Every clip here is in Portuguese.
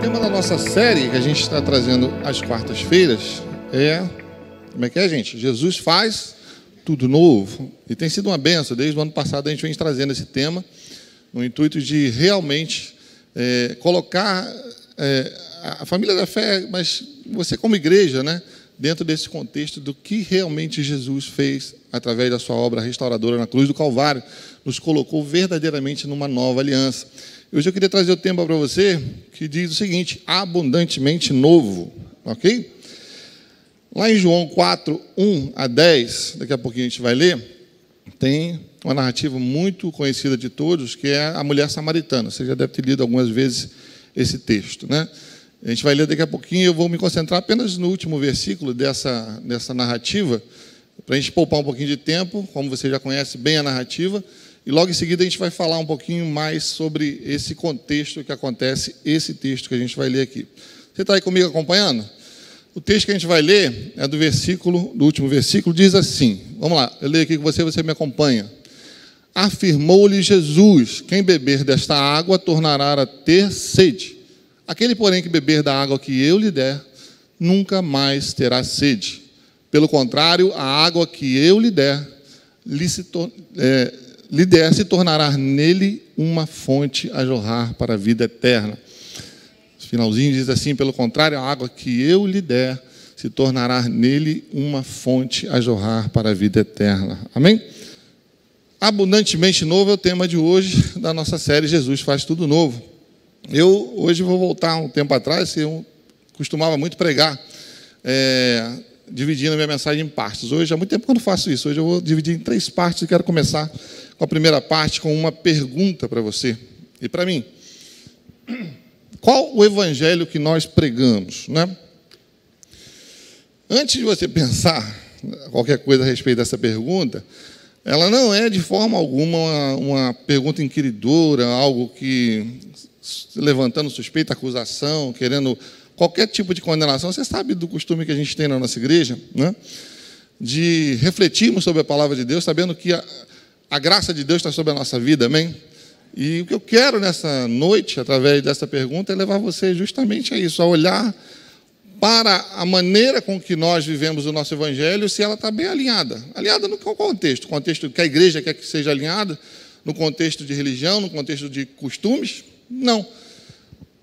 tema da nossa série que a gente está trazendo às quartas-feiras é, como é que é, gente? Jesus faz tudo novo. E tem sido uma benção. Desde o ano passado a gente vem trazendo esse tema no intuito de realmente colocar a família da fé, mas você como igreja, né, dentro desse contexto do que realmente Jesus fez através da sua obra restauradora na cruz do Calvário, nos colocou verdadeiramente numa nova aliança. Hoje eu queria trazer o tema para você que diz o seguinte: abundantemente novo, ok? Lá em João 4, 1 a 10, daqui a pouquinho a gente vai ler, tem uma narrativa muito conhecida de todos, que é a mulher samaritana. Você já deve ter lido algumas vezes esse texto, né? A gente vai ler daqui a pouquinho, eu vou me concentrar apenas no último versículo dessa narrativa, para a gente poupar um pouquinho de tempo, como você já conhece bem a narrativa, e logo em seguida a gente vai falar um pouquinho mais sobre esse contexto que acontece, esse texto que a gente vai ler aqui. Você está aí comigo acompanhando? O texto que a gente vai ler é do último versículo, diz assim, vamos lá, eu leio aqui com você me acompanha. Afirmou-lhe Jesus: quem beber desta água tornará a ter sede. Aquele, porém, que beber da água que eu lhe der, nunca mais terá sede. Pelo contrário, a água que eu lhe der, se tornará nele uma fonte a jorrar para a vida eterna. O finalzinho diz assim: pelo contrário, a água que eu lhe der, se tornará nele uma fonte a jorrar para a vida eterna. Amém? Abundantemente novo é o tema de hoje da nossa série Jesus faz tudo novo. Eu hoje vou voltar um tempo atrás, eu costumava muito pregar, dividindo a minha mensagem em partes. Hoje, há muito tempo que eu não faço isso. Hoje eu vou dividir em 3 partes e quero começar com a primeira parte com uma pergunta para você e para mim. Qual o evangelho que nós pregamos, né? Antes de você pensar qualquer coisa a respeito dessa pergunta, ela não é de forma alguma uma pergunta inquiridora, algo que levantando suspeita, acusação, querendo qualquer tipo de condenação. Você sabe do costume que a gente tem na nossa igreja, né? De refletirmos sobre a palavra de Deus, sabendo que a graça de Deus está sobre a nossa vida, amém? E o que eu quero nessa noite, através dessa pergunta, é levar você justamente a isso, a olhar para a maneira com que nós vivemos o nosso evangelho, se ela está bem alinhada. Alinhada no contexto? O contexto que a igreja quer que seja alinhada, no contexto de religião, no contexto de costumes? Não.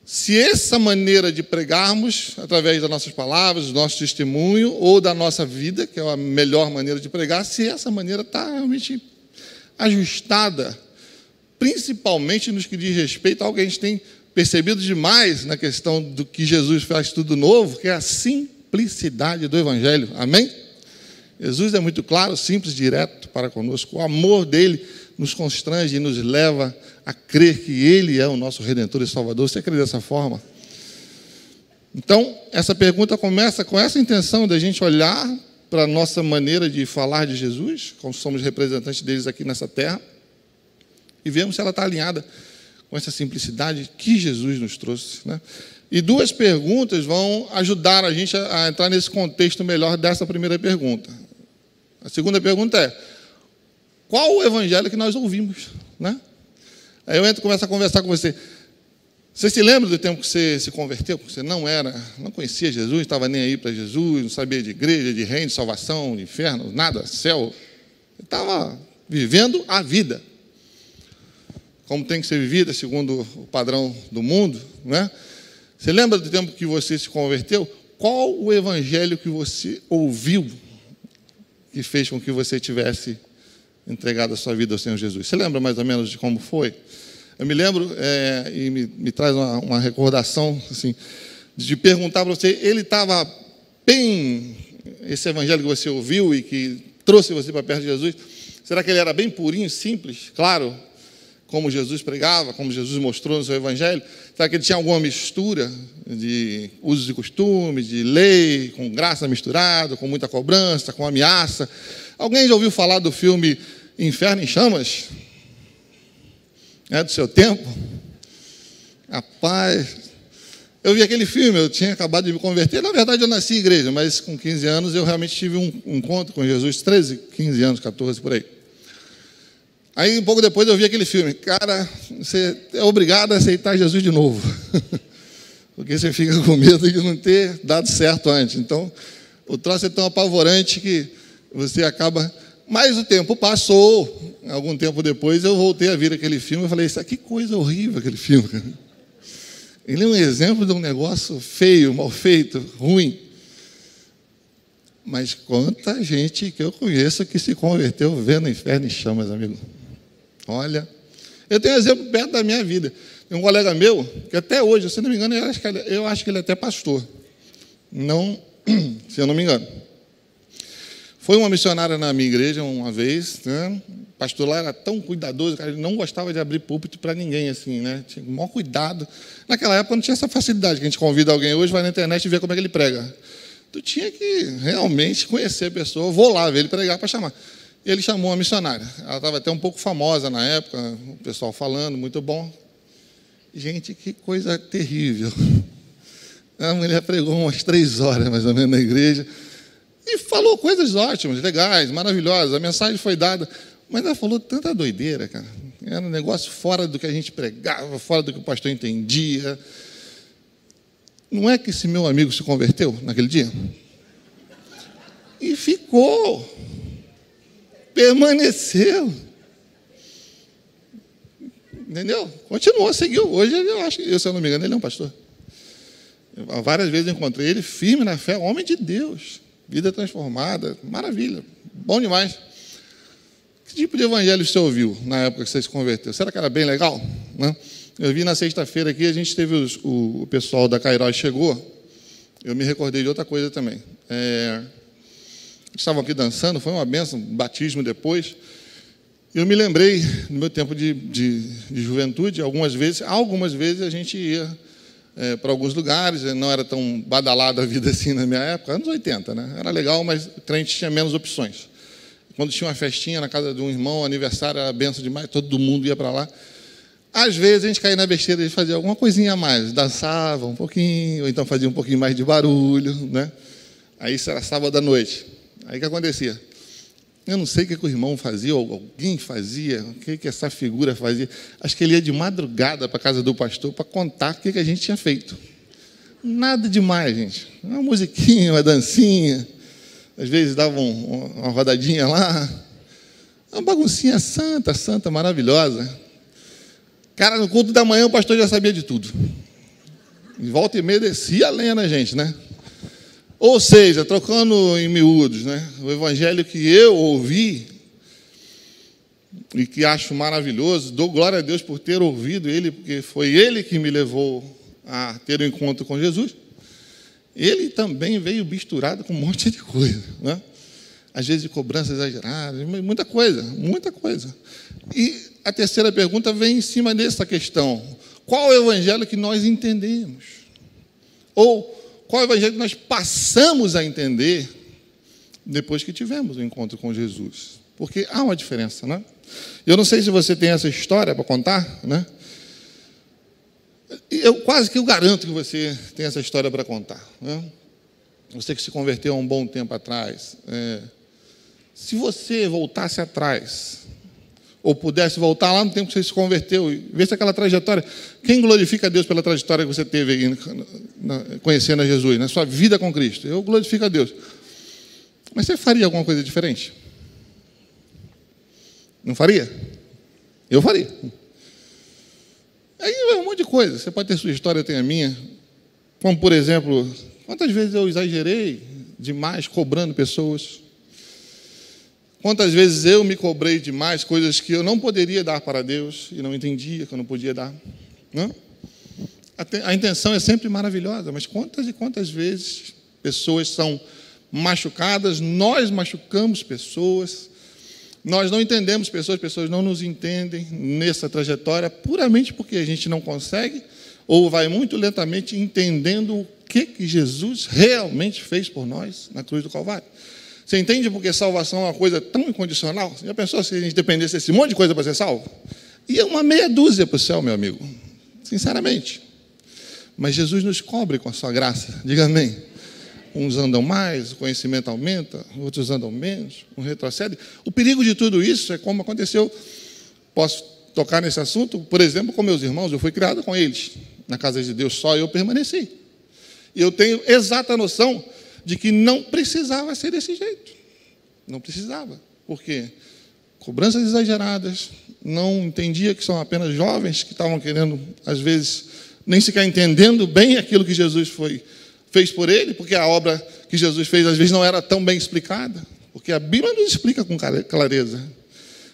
Se essa maneira de pregarmos, através das nossas palavras, do nosso testemunho, ou da nossa vida, que é a melhor maneira de pregar, se essa maneira está realmente ajustada, principalmente nos que diz respeito a algo que a gente tem percebido demais na questão do que Jesus faz tudo novo, que é a simplicidade do evangelho. Amém? Jesus é muito claro, simples, direto para conosco. O amor dele nos constrange e nos leva a crer que ele é o nosso Redentor e Salvador. Você crê dessa forma? Então, essa pergunta começa com essa intenção da gente olhar para a nossa maneira de falar de Jesus, como somos representantes deles aqui nessa terra, e vemos se ela está alinhada com essa simplicidade que Jesus nos trouxe, né? E 2 perguntas vão ajudar a gente a entrar nesse contexto melhor dessa primeira pergunta. A segunda pergunta é: qual o evangelho que nós ouvimos, né? Aí eu começo a conversar com você. Você se lembra do tempo que você se converteu? Porque você não conhecia Jesus, estava nem aí para Jesus, não sabia de igreja, de reino, de salvação, de inferno, nada, céu. Você estava vivendo a vida como tem que ser vivida, segundo o padrão do mundo, né? Você lembra do tempo que você se converteu? Qual o evangelho que você ouviu que fez com que você tivesse entregado a sua vida ao Senhor Jesus? Você lembra mais ou menos de como foi? Eu me lembro, e me traz uma recordação, assim, de perguntar para você, ele estava bem, esse evangelho que você ouviu e que trouxe você para perto de Jesus, será que ele era bem purinho, simples, claro, como Jesus pregava, como Jesus mostrou no seu evangelho? Será que ele tinha alguma mistura de usos e costumes, de lei, com graça misturada, com muita cobrança, com ameaça? Alguém já ouviu falar do filme Inferno em Chamas? É do seu tempo? Rapaz, eu vi aquele filme, eu tinha acabado de me converter. Na verdade, eu nasci em igreja, mas com 15 anos eu realmente tive um encontro com Jesus, 13, 15 anos, 14, por aí. Aí, um pouco depois, eu vi aquele filme. Cara, você é obrigado a aceitar Jesus de novo. Porque você fica com medo de não ter dado certo antes. Então, o troço é tão apavorante que você acaba... Mas o tempo passou. Algum tempo depois eu voltei a ver aquele filme e falei, que coisa horrível aquele filme. Ele é um exemplo de um negócio feio, mal feito, ruim. Mas quanta gente que eu conheço que se converteu vendo o inferno em chamas, amigo. Olha, eu tenho um exemplo perto da minha vida. Tem um colega meu, que até hoje, se não me engano, eu acho que ele é até pastor. Não, se eu não me engano. Foi uma missionária na minha igreja uma vez, né? O pastor lá era tão cuidadoso, cara, ele não gostava de abrir púlpito para ninguém, assim, né? Tinha o maior cuidado. Naquela época não tinha essa facilidade, que a gente convida alguém hoje, vai na internet e vê como é que ele prega. Tu tinha que realmente conhecer a pessoa, vou lá ver ele pregar para chamar. E ele chamou uma missionária. Ela estava até um pouco famosa na época, o pessoal falando, muito bom. Gente, que coisa terrível. A mulher pregou umas 3 horas, mais ou menos, na igreja. E falou coisas ótimas, legais, maravilhosas. A mensagem foi dada. Mas ela falou tanta doideira, cara. Era um negócio fora do que a gente pregava, fora do que o pastor entendia. Não é que esse meu amigo se converteu naquele dia? E ficou. Permaneceu. Entendeu? Continuou, seguiu. Hoje, eu acho que, se eu não me engano, ele é um pastor. Várias vezes eu encontrei ele firme na fé, homem de Deus. Vida transformada, maravilha, bom demais. Que tipo de evangelho você ouviu na época que você se converteu? Será que era bem legal? Né? Eu vi na sexta-feira aqui, a gente teve o pessoal da Kairos chegou, eu me recordei de outra coisa também. Estavam aqui dançando, foi uma bênção, batismo depois. Eu me lembrei, no meu tempo de juventude, algumas vezes a gente ia para alguns lugares, não era tão badalada a vida assim na minha época, anos 80, né? Era legal, mas o crente tinha menos opções. Quando tinha uma festinha na casa de um irmão, aniversário, era benção demais, todo mundo ia para lá. Às vezes a gente caía na besteira de fazer alguma coisinha a mais, dançava um pouquinho, ou então fazia um pouquinho mais de barulho, né? Aí isso era sábado à noite. Aí o que acontecia? Eu não sei o que o irmão fazia, ou alguém fazia, o que essa figura fazia. Acho que ele ia de madrugada para a casa do pastor para contar o que a gente tinha feito. Nada demais, gente. Uma musiquinha, uma dancinha. Às vezes dava uma rodadinha lá. Uma baguncinha santa, maravilhosa. Cara, no culto da manhã o pastor já sabia de tudo. E volta e meia descia a lenha na gente, né? Ou seja, trocando em miúdos, né? O evangelho que eu ouvi e que acho maravilhoso, dou glória a Deus por ter ouvido ele, porque foi ele que me levou a ter um encontro com Jesus. Ele também veio misturado com um monte de coisa, né? Às vezes de cobrança exagerada, muita coisa. E a terceira pergunta vem em cima dessa questão. Qual é o evangelho que nós entendemos? Ou qual é o evangelho que nós passamos a entender depois que tivemos o encontro com Jesus? Porque há uma diferença, né? Eu não sei se você tem essa história para contar, né? Eu quase que eu garanto que você tem essa história para contar, né? Você que se converteu há um bom tempo atrás. Se você voltasse atrás, ou pudesse voltar lá no tempo que você se converteu e ver se aquela trajetória... Quem glorifica a Deus pela trajetória que você teve aí, conhecendo a Jesus, na sua vida com Cristo? Eu glorifico a Deus. Mas você faria alguma coisa diferente? Não faria? Eu faria. Aí é um monte de coisa. Você pode ter sua história, eu tenho a minha. Como, por exemplo, quantas vezes eu exagerei demais cobrando pessoas? Quantas vezes eu me cobrei demais coisas que eu não poderia dar para Deus e não entendia que eu não podia dar? Não? A intenção é sempre maravilhosa, mas quantas e quantas vezes pessoas são machucadas, nós machucamos pessoas, nós não entendemos pessoas não nos entendem nessa trajetória puramente porque a gente não consegue ou vai muito lentamente entendendo o que Jesus realmente fez por nós na cruz do Calvário. Você entende porque salvação é uma coisa tão incondicional? Já pensou se a gente dependesse desse monte de coisa para ser salvo? Ia uma meia dúzia para o céu, meu amigo. Sinceramente. Mas Jesus nos cobre com a sua graça. Diga amém. Uns andam mais, o conhecimento aumenta, outros andam menos, um retrocede. O perigo de tudo isso é como aconteceu. Posso tocar nesse assunto? Por exemplo, com meus irmãos, eu fui criado com eles. na casa de Deus, só eu permaneci. E eu tenho exata noção de que não precisava ser desse jeito. Não precisava. Por quê? Cobranças exageradas, não entendia que são apenas jovens que estavam querendo, às vezes, nem sequer entendendo bem aquilo que Jesus fez por ele, porque a obra que Jesus fez, às vezes, não era tão bem explicada, porque a Bíblia nos explica com clareza.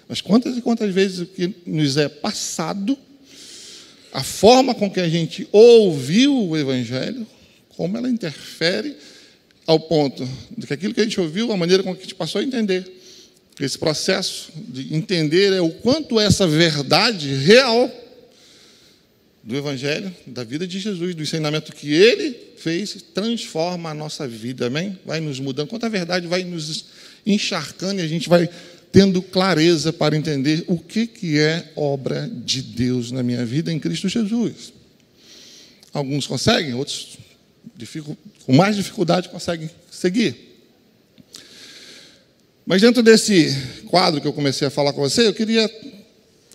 Mas quantas e quantas vezes o que nos é passado, a forma com que a gente ouviu o Evangelho, como ela interfere ao ponto de que aquilo que a gente ouviu, a maneira com que a gente passou a entender. Esse processo de entender é o quanto essa verdade real do Evangelho, da vida de Jesus, do ensinamento que Ele fez, transforma a nossa vida, amém? Vai nos mudando. Quanto a verdade vai nos encharcando e a gente vai tendo clareza para entender o que é obra de Deus na minha vida em Cristo Jesus. Alguns conseguem, outros com mais dificuldade conseguem seguir. Mas dentro desse quadro que eu comecei a falar com você, eu queria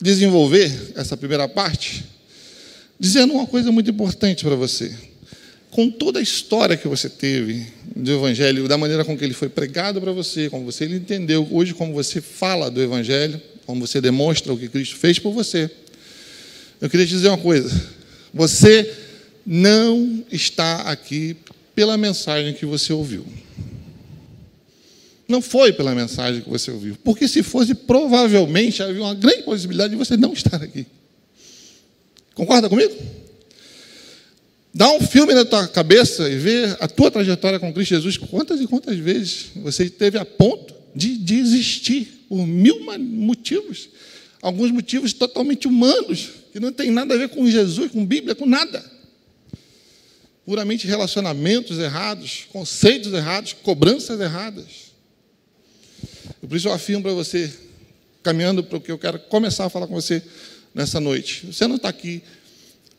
desenvolver essa primeira parte dizendo uma coisa muito importante para você. Com toda a história que você teve do Evangelho, da maneira com que ele foi pregado para você, como você ele entendeu, hoje como você fala do Evangelho, como você demonstra o que Cristo fez por você, eu queria te dizer uma coisa. Você não está aqui pela mensagem que você ouviu. Não foi pela mensagem que você ouviu. Porque se fosse, provavelmente, havia uma grande possibilidade de você não estar aqui. Concorda comigo? Dá um filme na tua cabeça e vê a tua trajetória com Cristo Jesus. Quantas e quantas vezes você esteve a ponto de desistir por mil motivos. Alguns motivos totalmente humanos, que não tem nada a ver com Jesus, com Bíblia, com nada. Puramente relacionamentos errados, conceitos errados, cobranças erradas. Por isso eu afirmo para você, caminhando para o que eu quero começar a falar com você nessa noite. Você não está aqui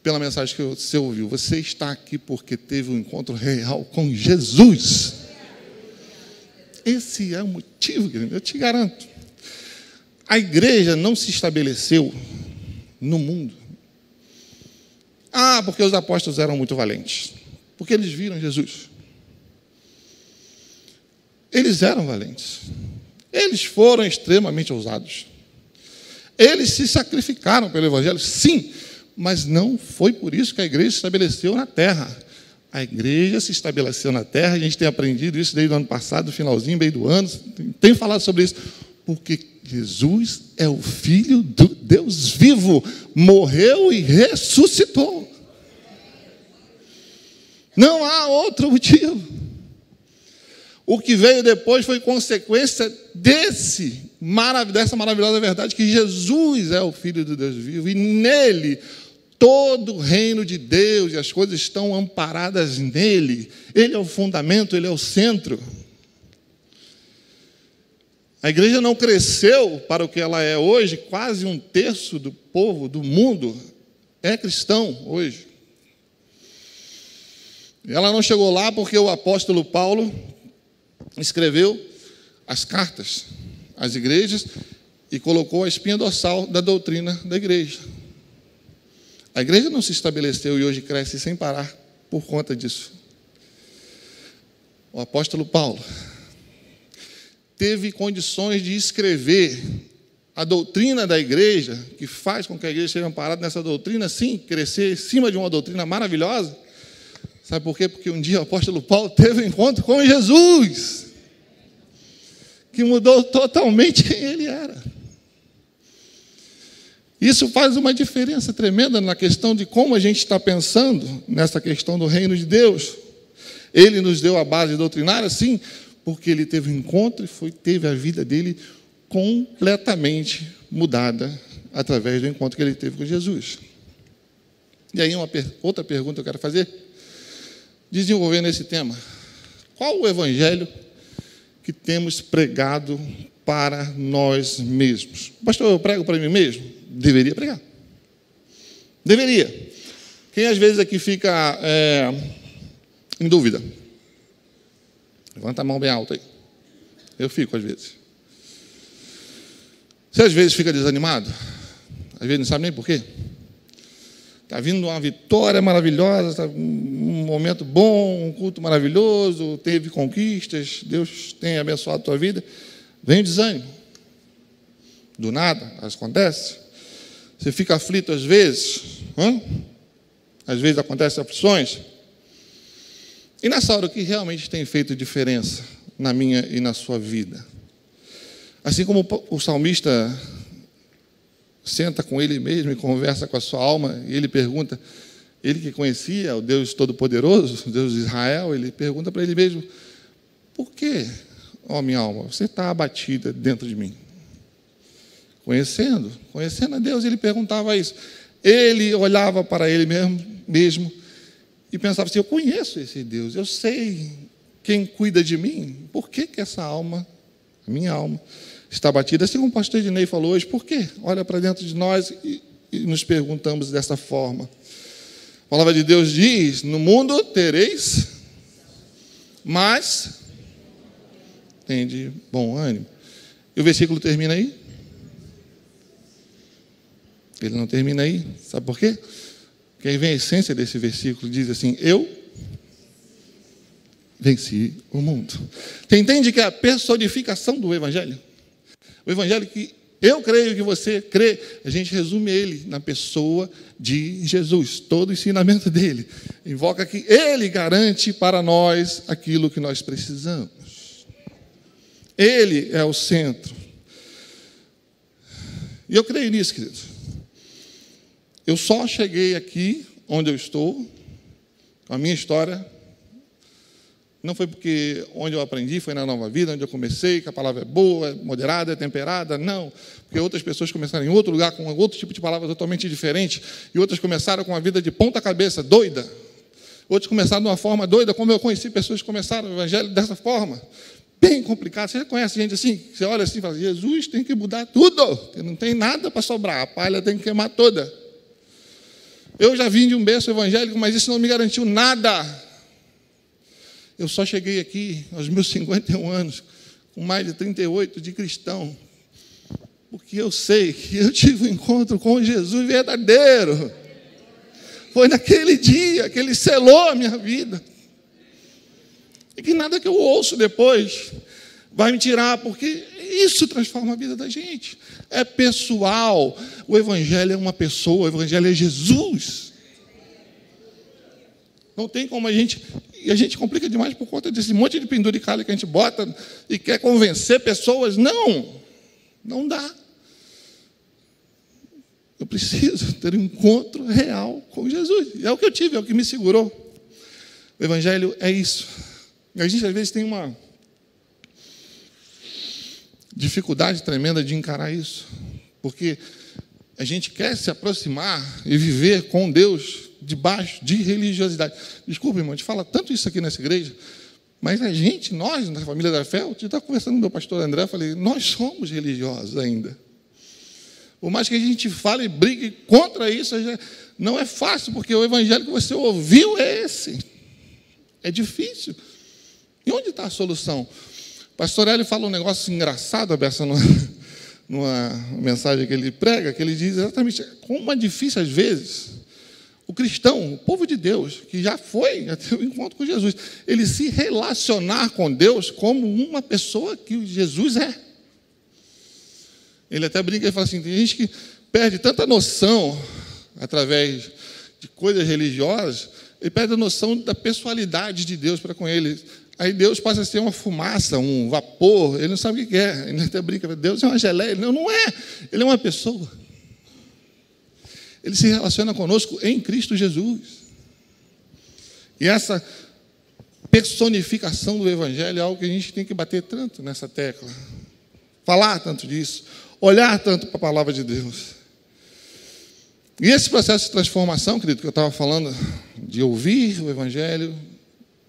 pela mensagem que você ouviu. Você está aqui porque teve um encontro real com Jesus. Esse é o motivo, querido, eu te garanto. A igreja não se estabeleceu no mundo. Porque os apóstolos eram muito valentes. Porque eles viram Jesus. Eles eram valentes. Eles foram extremamente ousados. Eles se sacrificaram pelo Evangelho, sim, mas não foi por isso que a igreja se estabeleceu na terra. A igreja se estabeleceu na terra, a gente tem aprendido isso desde o ano passado, no finalzinho, meio do ano, tem falado sobre isso, porque Jesus é o Filho do Deus vivo, morreu e ressuscitou. Não há outro motivo. O que veio depois foi consequência dessa maravilhosa verdade, que Jesus é o Filho do Deus vivo, e nele todo o reino de Deus e as coisas estão amparadas nele. Ele é o fundamento, ele é o centro. A igreja não cresceu para o que ela é hoje, quase um terço do povo, do mundo, é cristão hoje. Ela não chegou lá porque o apóstolo Paulo escreveu as cartas às igrejas e colocou a espinha dorsal da doutrina da igreja. A igreja não se estabeleceu e hoje cresce sem parar por conta disso. O apóstolo Paulo teve condições de escrever a doutrina da igreja, que faz com que a igreja seja amparada nessa doutrina, sim, crescer em cima de uma doutrina maravilhosa. Sabe por quê? Porque um dia o apóstolo Paulo teve um encontro com Jesus, que mudou totalmente quem ele era. Isso faz uma diferença tremenda na questão de como a gente está pensando nessa questão do reino de Deus. Ele nos deu a base doutrinária, sim, porque ele teve um encontro e teve a vida dele completamente mudada através do encontro que ele teve com Jesus. E aí outra pergunta que eu quero fazer, desenvolvendo esse tema: qual o evangelho que temos pregado para nós mesmos? Pastor, eu prego para mim mesmo? Deveria pregar. Deveria. Quem às vezes aqui fica em dúvida? Levanta a mão bem alta aí. Eu fico às vezes. Você às vezes fica desanimado? Às vezes não sabe nem por quê? Está vindo uma vitória maravilhosa, tá um momento bom, um culto maravilhoso, teve conquistas, Deus tem abençoado a tua vida. Vem o desânimo. Do nada, acontece. Você fica aflito às vezes. Às vezes acontecem aflições. E nessa hora, o que realmente tem feito diferença na minha e na sua vida? Assim como o salmista senta com ele mesmo e conversa com a sua alma, e ele pergunta, ele que conhecia o Deus Todo-Poderoso, o Deus de Israel, ele pergunta para ele mesmo, por que, ó minha alma, você está abatida dentro de mim? Conhecendo a Deus, ele perguntava isso. Ele olhava para ele mesmo e pensava assim, eu conheço esse Deus, eu sei quem cuida de mim, por que essa alma, a minha alma, está batida? Assim como o pastor Ednei falou hoje, por quê? Olha para dentro de nós e nos perguntamos dessa forma. A palavra de Deus diz, no mundo tereis, mas tem de bom ânimo. E o versículo termina aí? Ele não termina aí, sabe por quê? Porque aí vem a essência desse versículo, diz assim, eu venci o mundo. Você entende que é a personificação do Evangelho? O Evangelho que eu creio que você crê, a gente resume ele na pessoa de Jesus, todo o ensinamento dele. Invoca que ele garante para nós aquilo que nós precisamos. Ele é o centro. E eu creio nisso, queridos. Eu só cheguei aqui, onde eu estou, com a minha história. Não foi porque onde eu aprendi foi na Nova Vida, onde eu comecei, que a palavra é boa, é moderada, é temperada, não. Porque outras pessoas começaram em outro lugar, com outro tipo de palavra totalmente diferente, e outras começaram com a vida de ponta cabeça, doida. Outros começaram de uma forma doida, como eu conheci pessoas que começaram o Evangelho dessa forma. Bem complicado. Você já conhece gente assim? Você olha assim e fala, Jesus tem que mudar tudo, porque não tem nada para sobrar, a palha tem que queimar toda. Eu já vim de um berço evangélico, mas isso não me garantiu nada. Eu só cheguei aqui aos meus 51 anos, com mais de 38 de cristão, porque eu sei que eu tive um encontro com Jesus verdadeiro. Foi naquele dia que ele selou a minha vida. E que nada que eu ouço depois vai me tirar, porque isso transforma a vida da gente. É pessoal. O Evangelho é uma pessoa, o Evangelho é Jesus. Não tem como a gente complica demais por conta desse monte de penduricalho que a gente bota e quer convencer pessoas. Não dá. Eu preciso ter um encontro real com Jesus. E é o que eu tive, é o que me segurou. O Evangelho é isso. E a gente às vezes tem uma dificuldade tremenda de encarar isso, porque a gente quer se aproximar e viver com Deus debaixo de religiosidade. Desculpa, irmão, a gente fala tanto isso aqui nessa igreja, mas nós, na família da fé, eu estava conversando com o meu pastor André, eu falei, nós somos religiosos ainda. Por mais que a gente fale e brigue contra isso, não é fácil, porque o evangelho que você ouviu é esse. É difícil. E onde está a solução? O pastor Hélio fala um negócio engraçado, Abessa, numa mensagem que ele prega, que ele diz exatamente como é difícil, às vezes, o cristão, o povo de Deus, que já teve um encontro com Jesus, ele se relacionar com Deus como uma pessoa que Jesus é. Ele até brinca e fala assim, tem gente que perde tanta noção através de coisas religiosas, ele perde a noção da pessoalidade de Deus para com ele. Aí Deus passa a ser uma fumaça, um vapor, ele não sabe o que é. Ele até brinca, Deus é uma geleia. Não é, ele é uma pessoa. Ele se relaciona conosco em Cristo Jesus. E essa personificação do Evangelho é algo que a gente tem que bater tanto nessa tecla. Falar tanto disso, olhar tanto para a palavra de Deus. E esse processo de transformação, querido, que eu estava falando, de ouvir o Evangelho,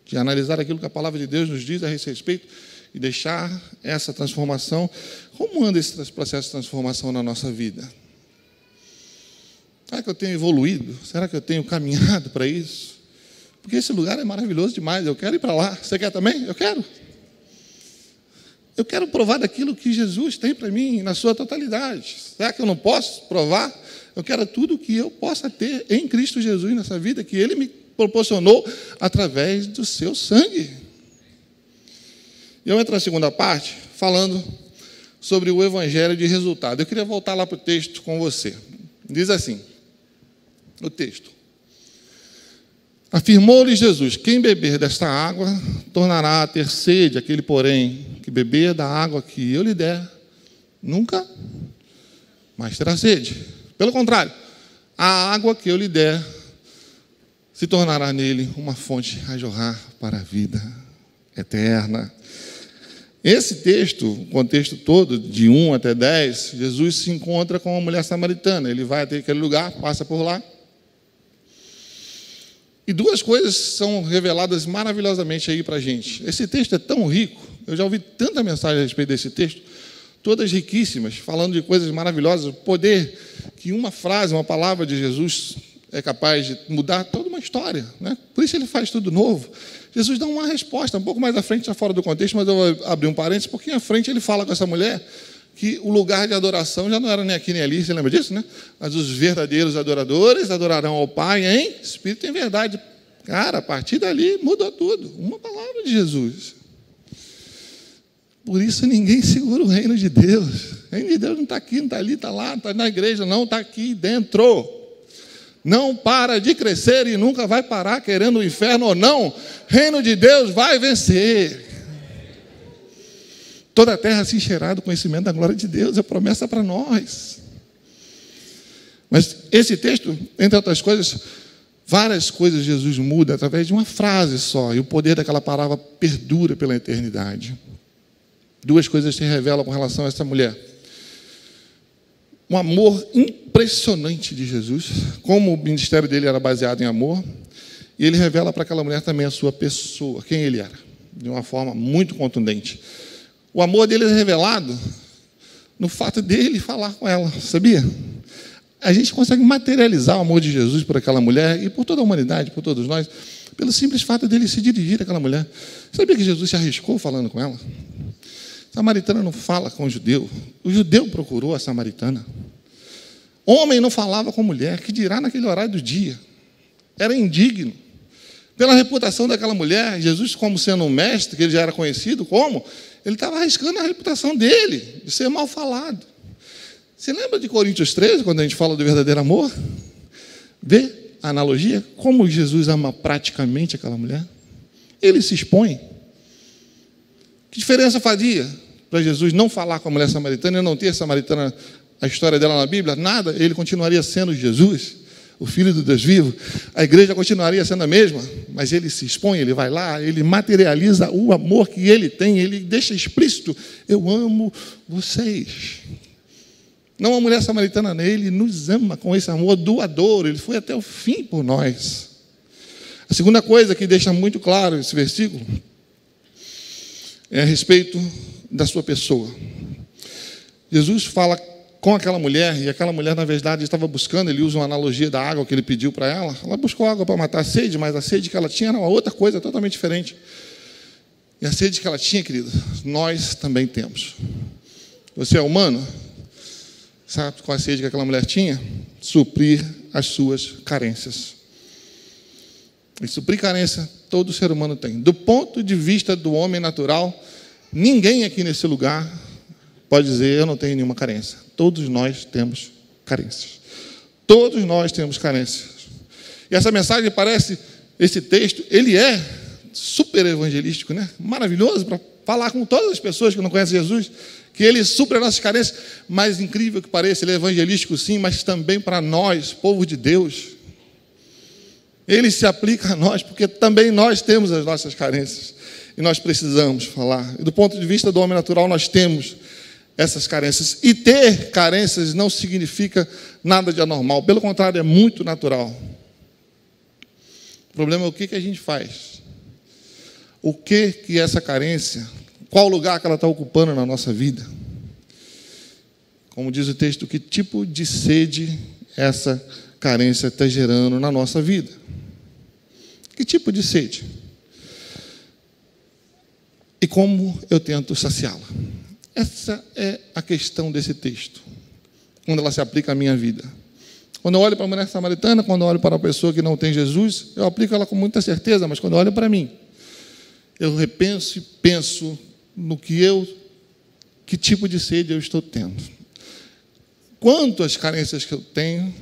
de analisar aquilo que a palavra de Deus nos diz a esse respeito e deixar essa transformação. Como anda esse processo de transformação na nossa vida? Será que eu tenho evoluído? Será que eu tenho caminhado para isso? Porque esse lugar é maravilhoso demais, eu quero ir para lá. Você quer também? Eu quero. Eu quero provar daquilo que Jesus tem para mim na sua totalidade. Será que eu não posso provar? Eu quero tudo que eu possa ter em Cristo Jesus nessa vida, que Ele me proporcionou através do seu sangue. E eu entro na segunda parte, falando sobre o evangelho de resultado. Eu queria voltar lá para o texto com você. Diz assim, o texto. Afirmou-lhe Jesus, quem beber desta água tornará a ter sede, aquele, porém, que beber da água que eu lhe der, nunca mais terá sede. Pelo contrário, a água que eu lhe der se tornará nele uma fonte a jorrar para a vida eterna. Esse texto, o contexto todo, de 1 até 10, Jesus se encontra com uma mulher samaritana. Ele vai até aquele lugar, passa por lá. E duas coisas são reveladas maravilhosamente aí para a gente. Esse texto é tão rico, eu já ouvi tanta mensagem a respeito desse texto, todas riquíssimas, falando de coisas maravilhosas, o poder que uma frase, uma palavra de Jesus é capaz de mudar toda uma história, né? Por isso ele faz tudo novo. Jesus dá uma resposta, um pouco mais à frente, já fora do contexto, mas eu vou abrir um parênteses, um pouquinho à frente ele fala com essa mulher que o lugar de adoração já não era nem aqui nem ali, você lembra disso, né? Mas os verdadeiros adoradores adorarão ao Pai em espírito e em verdade. Cara, a partir dali mudou tudo. Uma palavra de Jesus. Por isso ninguém segura o reino de Deus. O reino de Deus não está aqui, não está ali, está lá, não está na igreja, não, está aqui dentro. Não para de crescer e nunca vai parar querendo o inferno ou não. Reino de Deus vai vencer. Toda a terra se encherá do conhecimento da glória de Deus, é promessa para nós. Mas esse texto, entre outras coisas, várias coisas Jesus muda através de uma frase só, e o poder daquela palavra perdura pela eternidade. Duas coisas se revelam com relação a essa mulher. Um amor impressionante de Jesus, como o ministério dele era baseado em amor, e ele revela para aquela mulher também a sua pessoa, quem ele era, de uma forma muito contundente. O amor dele é revelado no fato dele falar com ela, sabia? A gente consegue materializar o amor de Jesus por aquela mulher e por toda a humanidade, por todos nós, pelo simples fato dele se dirigir àquela mulher. Sabia que Jesus se arriscou falando com ela? A samaritana não fala com o judeu procurou a samaritana. Homem não falava com mulher, que dirá naquele horário do dia. Era indigno. Pela reputação daquela mulher, Jesus, como sendo um mestre, que ele já era conhecido como, ele estava arriscando a reputação dele, de ser mal falado. Você lembra de Coríntios 13, quando a gente fala do verdadeiro amor? Vê a analogia? Como Jesus ama praticamente aquela mulher? Ele se expõe. Que diferença faria para Jesus não falar com a mulher samaritana e não ter a samaritana, a história dela na Bíblia? Nada, ele continuaria sendo Jesus, o Filho do Deus vivo. A igreja continuaria sendo a mesma, mas ele se expõe, ele vai lá, ele materializa o amor que ele tem, ele deixa explícito: eu amo vocês. Não a mulher samaritana, ele nos ama com esse amor doador, ele foi até o fim por nós. A segunda coisa que deixa muito claro esse versículo é a respeito da sua pessoa. Jesus fala com aquela mulher, e aquela mulher, na verdade, estava buscando, ele usa uma analogia da água que ele pediu para ela. Ela buscou água para matar a sede, mas a sede que ela tinha era uma outra coisa totalmente diferente. E a sede que ela tinha, querido, nós também temos. Você é humano? Sabe qual a sede que aquela mulher tinha? Suprir as suas carências. E suprir carência, todo ser humano tem. Do ponto de vista do homem natural, ninguém aqui nesse lugar pode dizer: eu não tenho nenhuma carência. Todos nós temos carências. Todos nós temos carências. E essa mensagem parece, esse texto, ele é super evangelístico, né? Maravilhoso para falar com todas as pessoas que não conhecem Jesus, que ele supre as nossas carências. Mas, incrível que pareça, ele é evangelístico sim, mas também para nós, povo de Deus. Ele se aplica a nós, porque também nós temos as nossas carências. E nós precisamos falar. E do ponto de vista do homem natural, nós temos essas carências. E ter carências não significa nada de anormal. Pelo contrário, é muito natural. O problema é o que a gente faz. O que essa carência, qual lugar que ela está ocupando na nossa vida? Como diz o texto, que tipo de sede essa carência está gerando na nossa vida? Que tipo de sede? e como eu tento saciá-la. Essa é a questão desse texto, quando ela se aplica à minha vida. Quando eu olho para a mulher samaritana, quando eu olho para a pessoa que não tem Jesus, eu aplico ela com muita certeza, mas quando eu olho para mim, eu repenso e penso no que tipo de sede eu estou tendo. Quanto as carências que eu tenho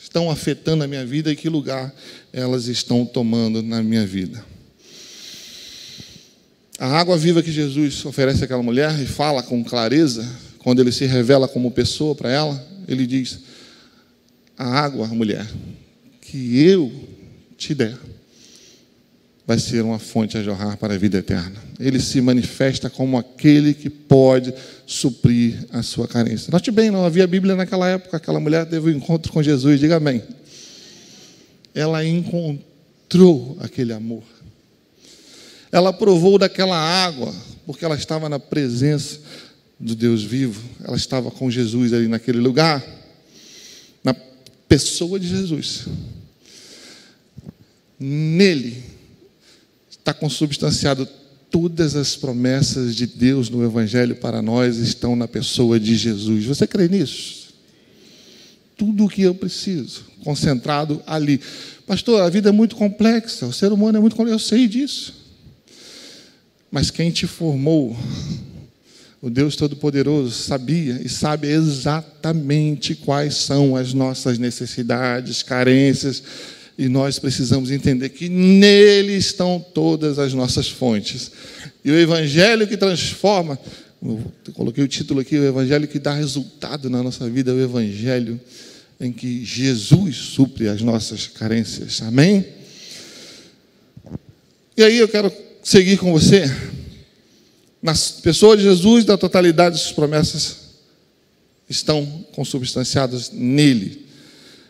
estão afetando a minha vida e que lugar elas estão tomando na minha vida. A água viva que Jesus oferece àquela mulher e fala com clareza, quando ele se revela como pessoa para ela, ele diz: a água, mulher, que eu te der, vai ser uma fonte a jorrar para a vida eterna. Ele se manifesta como aquele que pode suprir a sua carência. Note bem, não havia Bíblia naquela época, aquela mulher teve um encontro com Jesus, diga amém. Ela encontrou aquele amor. Ela provou daquela água, porque ela estava na presença do Deus vivo. Ela estava com Jesus ali naquele lugar, na pessoa de Jesus. Nele está consubstanciado todas as promessas de Deus no Evangelho para nós estão na pessoa de Jesus. Você crê nisso? Tudo o que eu preciso, concentrado ali. Pastor, a vida é muito complexa, o ser humano é muito complexo, eu sei disso. Mas quem te formou, o Deus Todo-Poderoso, sabia e sabe exatamente quais são as nossas necessidades, carências, e nós precisamos entender que nele estão todas as nossas fontes. E o Evangelho que transforma, eu coloquei o título aqui, o Evangelho que dá resultado na nossa vida, é o Evangelho em que Jesus supre as nossas carências. Amém? E aí eu quero seguir com você. Na pessoa de Jesus, da totalidade das promessas estão consubstanciadas nele.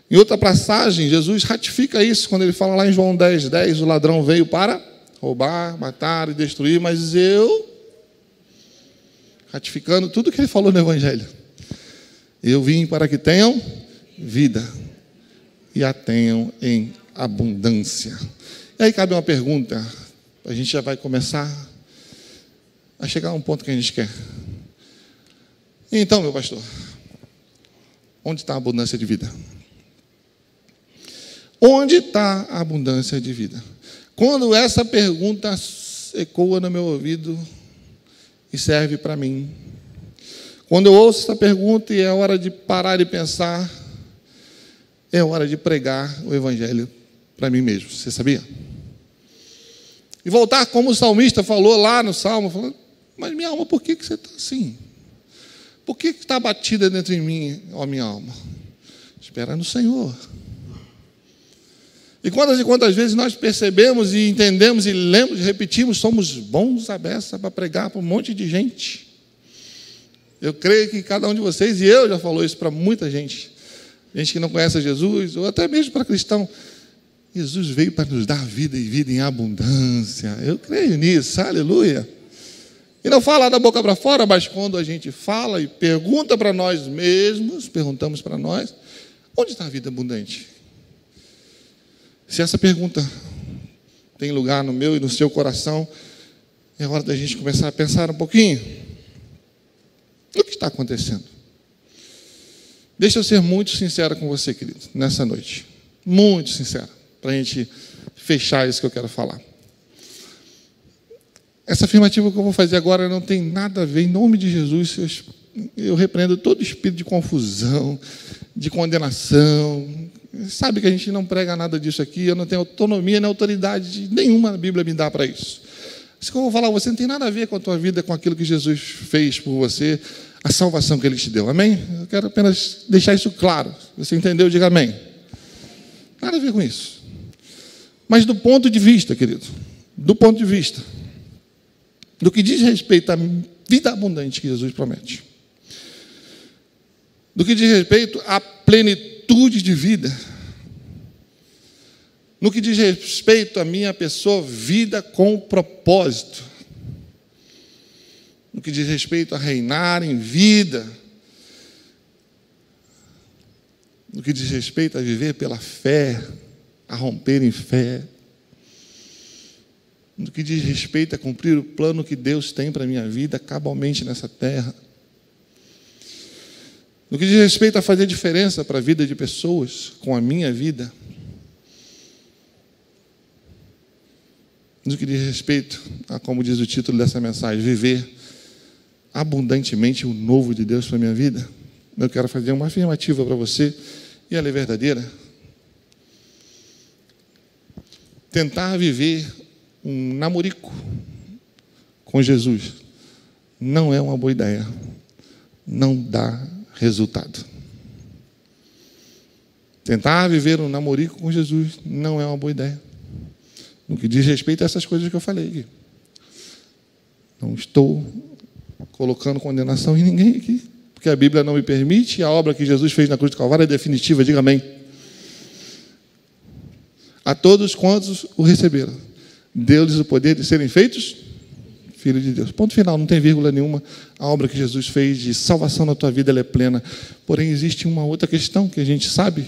Em outra passagem, Jesus ratifica isso quando ele fala lá em João 10:10, o ladrão veio para roubar, matar e destruir, mas eu, ratificando tudo que ele falou no Evangelho, eu vim para que tenham vida e a tenham em abundância. E aí cabe uma pergunta, a gente já vai começar a chegar a um ponto que a gente quer. Então, meu pastor, onde está a abundância de vida? Onde está a abundância de vida? Quando essa pergunta ecoa no meu ouvido e serve para mim, quando eu ouço essa pergunta e é hora de parar e pensar, é hora de pregar o Evangelho para mim mesmo. Você sabia? E voltar como o salmista falou lá no Salmo, falando: mas minha alma, por que você está assim? Por que está batida dentro de mim, ó minha alma? Espera no Senhor. E quantas e quantas vezes nós percebemos e entendemos e lemos e repetimos, somos bons à beça para pregar para um monte de gente. Eu creio que cada um de vocês, e eu já falou isso para muita gente que não conhece Jesus, ou até mesmo para cristão, Jesus veio para nos dar vida e vida em abundância. Eu creio nisso, aleluia. E não fala da boca para fora, mas quando a gente fala e pergunta para nós mesmos, perguntamos para nós, onde está a vida abundante? Se essa pergunta tem lugar no meu e no seu coração, é hora da gente começar a pensar um pouquinho. O que está acontecendo? Deixa eu ser muito sincero com você, querido, nessa noite. Muito sincero, para a gente fechar isso que eu quero falar. Essa afirmativa que eu vou fazer agora não tem nada a ver, em nome de Jesus, eu repreendo todo espírito de confusão, de condenação. Sabe que a gente não prega nada disso aqui, eu não tenho autonomia nem autoridade nenhuma a Bíblia me dá para isso. Isso que eu vou falar, você não tem nada a ver com a tua vida, com aquilo que Jesus fez por você, a salvação que Ele te deu, amém? Eu quero apenas deixar isso claro. Você entendeu? Diga amém. Nada a ver com isso. Mas do ponto de vista, querido, do ponto de vista do que diz respeito à vida abundante que Jesus promete, do que diz respeito à plenitude de vida, no que diz respeito à minha pessoa, vida com propósito, no que diz respeito a reinar em vida, no que diz respeito a viver pela fé, a romper em fé, no que diz respeito a cumprir o plano que Deus tem para a minha vida cabalmente nessa terra, no que diz respeito a fazer diferença para a vida de pessoas com a minha vida, no que diz respeito a, como diz o título dessa mensagem, viver abundantemente o novo de Deus para a minha vida, eu quero fazer uma afirmativa para você, e ela é verdadeira. Tentar viver um namorico com Jesus não é uma boa ideia. Não dá resultado. Tentar viver um namorico com Jesus não é uma boa ideia. No que diz respeito a essas coisas que eu falei aqui. Não estou colocando condenação em ninguém aqui, porque a Bíblia não me permite, e a obra que Jesus fez na cruz do Calvário é definitiva, diga amém. A todos quantos o receberam, deu-lhes o poder de serem feitos filhos de Deus. Ponto final, não tem vírgula nenhuma. A obra que Jesus fez de salvação na tua vida, ela é plena. Porém, existe uma outra questão que a gente sabe.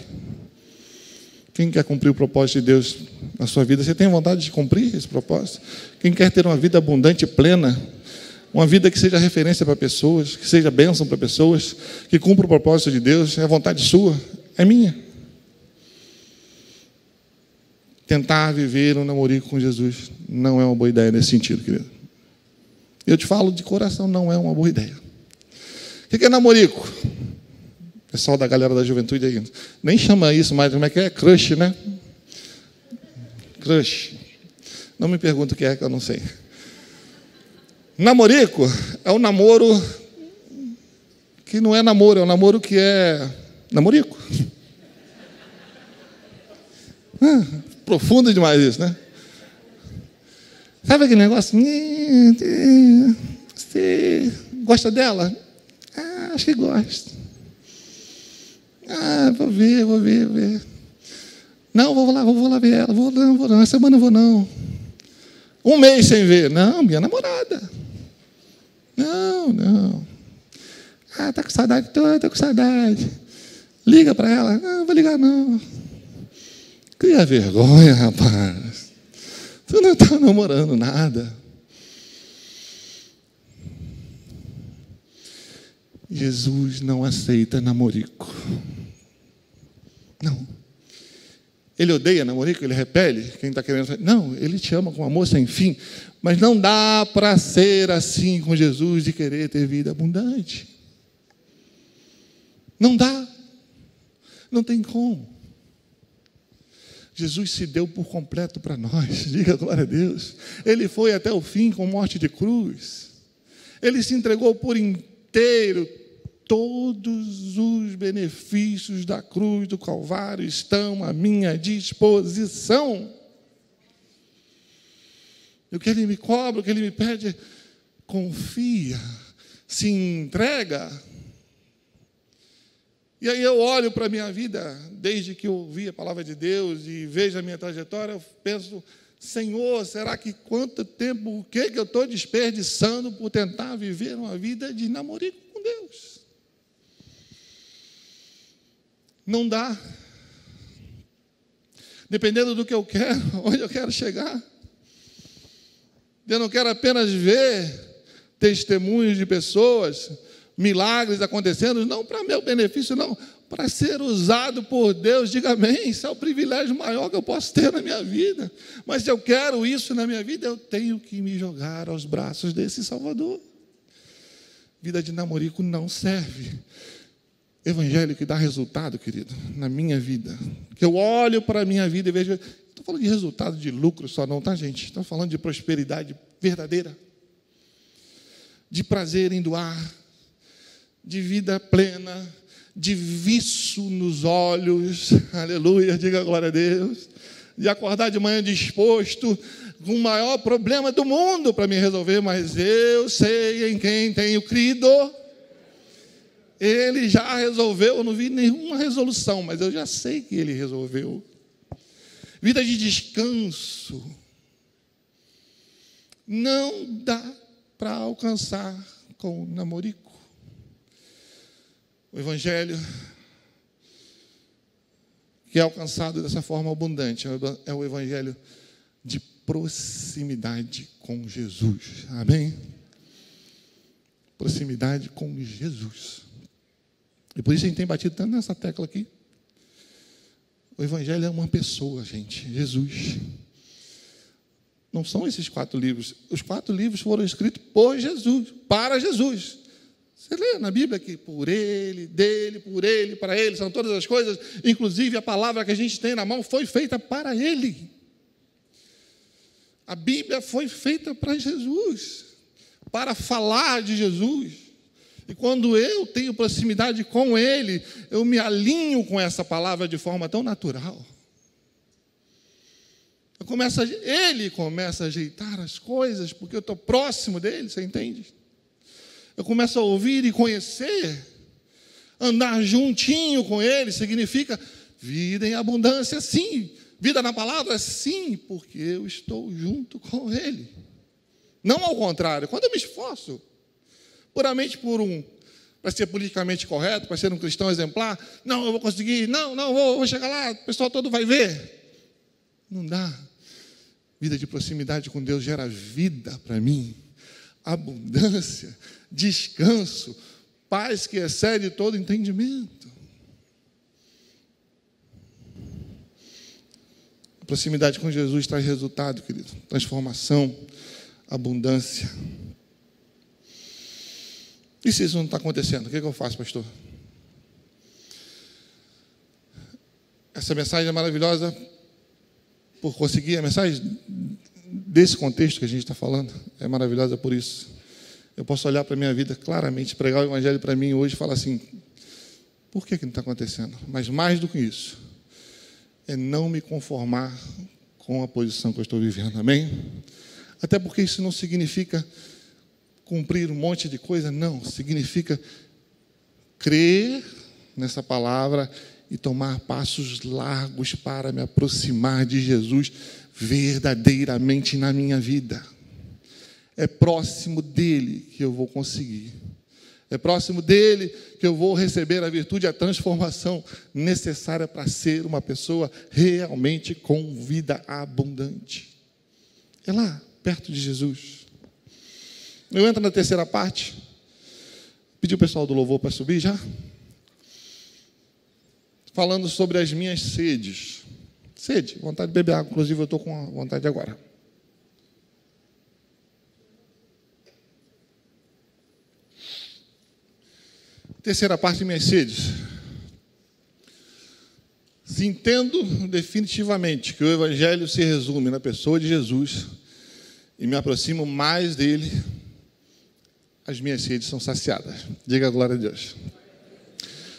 Quem quer cumprir o propósito de Deus na sua vida? Você tem vontade de cumprir esse propósito? Quem quer ter uma vida abundante e plena? Uma vida que seja referência para pessoas, que seja bênção para pessoas, que cumpra o propósito de Deus, é a vontade sua, é minha. Tentar viver um namorico com Jesus não é uma boa ideia nesse sentido, querido. Eu te falo de coração, não é uma boa ideia. O que é namorico? Pessoal da galera da juventude aí, nem chama isso mais, como é que é? Crush, né? Crush. Não me pergunta o que é, que eu não sei. Namorico é um namoro que não é namoro, é um namoro que é namorico. Profundo demais isso, né? Sabe aquele negócio? Você gosta dela? Acho que gosto. Vou ver. Não, vou lá ver ela. Vou não. Essa semana eu vou não. Um mês sem ver. Não, minha namorada. Não. Tá com saudade? Tô com saudade. Liga para ela. Não, vou ligar não. Cria vergonha, rapaz. Tu não está namorando nada. Jesus não aceita namorico. Não. Ele odeia namorico, ele repele quem está querendo. Não, ele te ama com amor sem fim. Mas não dá para ser assim com Jesus e querer ter vida abundante. Não dá. Não tem como. Jesus se deu por completo para nós. Diga glória a Deus. Ele foi até o fim com morte de cruz. Ele se entregou por inteiro. Todos os benefícios da cruz do Calvário estão à minha disposição. E o que Ele me cobra, o que Ele me pede, confia, se entrega. E aí eu olho para a minha vida, desde que eu ouvi a palavra de Deus e vejo a minha trajetória, eu penso, Senhor, será que quanto tempo, o que eu estou desperdiçando por tentar viver uma vida de namorico com Deus? Não dá. Dependendo do que eu quero, onde eu quero chegar. Eu não quero apenas ver testemunhos de pessoas, milagres acontecendo, não para meu benefício, não, para ser usado por Deus. Diga amém, isso é o privilégio maior que eu posso ter na minha vida. Mas se eu quero isso na minha vida, eu tenho que me jogar aos braços desse Salvador. Vida de namorico não serve. Evangelho que dá resultado, querido, na minha vida. Que eu olho para a minha vida e vejo... Estou falando de resultado de lucro só não, tá, gente? Estou falando de prosperidade verdadeira. De prazer em doar. De vida plena. De viço nos olhos. Aleluia, diga glória a Deus. De acordar de manhã disposto, com o maior problema do mundo para me resolver, mas eu sei em quem tenho crido. Ele já resolveu, eu não vi nenhuma resolução, mas eu já sei que Ele resolveu. Vida de descanso. Não dá para alcançar com namorico. O Evangelho que é alcançado dessa forma abundante é o Evangelho de proximidade com Jesus. Amém? Proximidade com Jesus. E por isso a gente tem batido tanto nessa tecla aqui. O Evangelho é uma pessoa, gente. Jesus. Não são esses 4 livros. Os 4 livros foram escritos por Jesus, para Jesus. Você lê na Bíblia que por Ele, dele, por Ele, para Ele, são todas as coisas, inclusive a palavra que a gente tem na mão foi feita para Ele. A Bíblia foi feita para Jesus, para falar de Jesus. E quando eu tenho proximidade com Ele, eu me alinho com essa palavra de forma tão natural. Ele começa a ajeitar as coisas, porque eu estou próximo dele, você entende? Eu começo a ouvir e conhecer, andar juntinho com Ele, significa vida em abundância, sim. Vida na palavra, sim, porque eu estou junto com Ele. Não ao contrário, quando eu me esforço, puramente para ser politicamente correto, para ser um cristão exemplar, não, eu vou conseguir, não, vou chegar lá, o pessoal todo vai ver. Não dá. Vida de proximidade com Deus gera vida para mim, abundância, descanso, paz que excede todo entendimento. A proximidade com Jesus traz resultado, querido, transformação, abundância. E se isso não está acontecendo, o que eu faço, pastor? Essa mensagem é maravilhosa por conseguir, a mensagem desse contexto que a gente está falando é maravilhosa por isso. Eu posso olhar para a minha vida claramente, pregar o Evangelho para mim hoje e falar assim, por que não está acontecendo? Mas mais do que isso, é não me conformar com a posição que eu estou vivendo, amém? Até porque isso não significa cumprir um monte de coisa, não, significa crer nessa palavra e tomar passos largos para me aproximar de Jesus verdadeiramente na minha vida. É próximo dele que eu vou conseguir. É próximo dele que eu vou receber a virtude e a transformação necessária para ser uma pessoa realmente com vida abundante. É lá, perto de Jesus. Eu entro na terceira parte. Pedi o pessoal do louvor para subir já. Falando sobre as minhas sedes. Sede, vontade de beber água. Inclusive, eu estou com vontade agora. Terceira parte, minhas sedes. Se entendo definitivamente que o Evangelho se resume na pessoa de Jesus e me aproximo mais dele, as minhas sedes são saciadas. Diga a glória a Deus.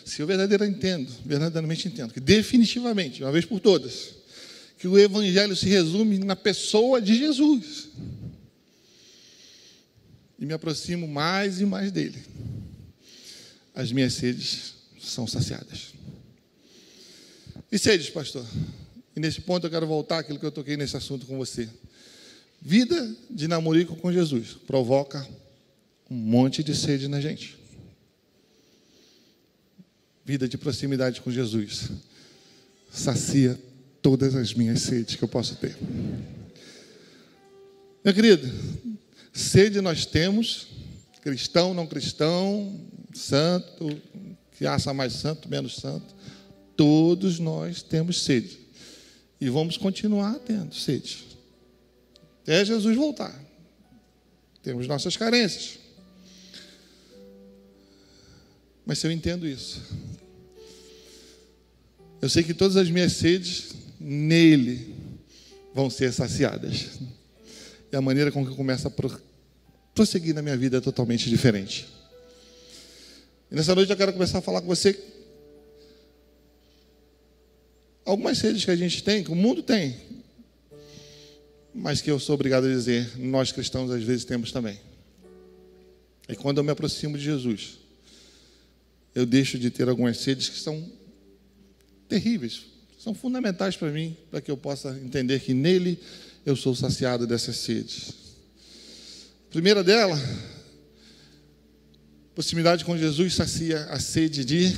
Se eu verdadeiramente entendo, que definitivamente, de uma vez por todas, que o Evangelho se resume na pessoa de Jesus, e me aproximo mais e mais dele, as minhas sedes são saciadas. E sedes, pastor? E nesse ponto eu quero voltar àquilo que eu toquei nesse assunto com você. Vida de namorico com Jesus provoca um monte de sede na gente. Vida de proximidade com Jesus sacia todas as minhas sedes que eu posso ter. Meu querido, sede nós temos, cristão, não cristão, santo, que acha mais santo, menos santo, todos nós temos sede. E vamos continuar tendo sede. Até Jesus voltar. Temos nossas carências. Mas se eu entendo isso, eu sei que todas as minhas sedes nele vão ser saciadas. E a maneira com que eu começo a prosseguir na minha vida é totalmente diferente. E nessa noite eu quero começar a falar com você algumas sedes que a gente tem, que o mundo tem, mas que eu sou obrigado a dizer, nós cristãos às vezes temos também. E quando eu me aproximo de Jesus, eu deixo de ter algumas sedes que são terríveis, são fundamentais para mim, para que eu possa entender que nele eu sou saciado dessas sedes. A primeira dela, proximidade com Jesus sacia a sede de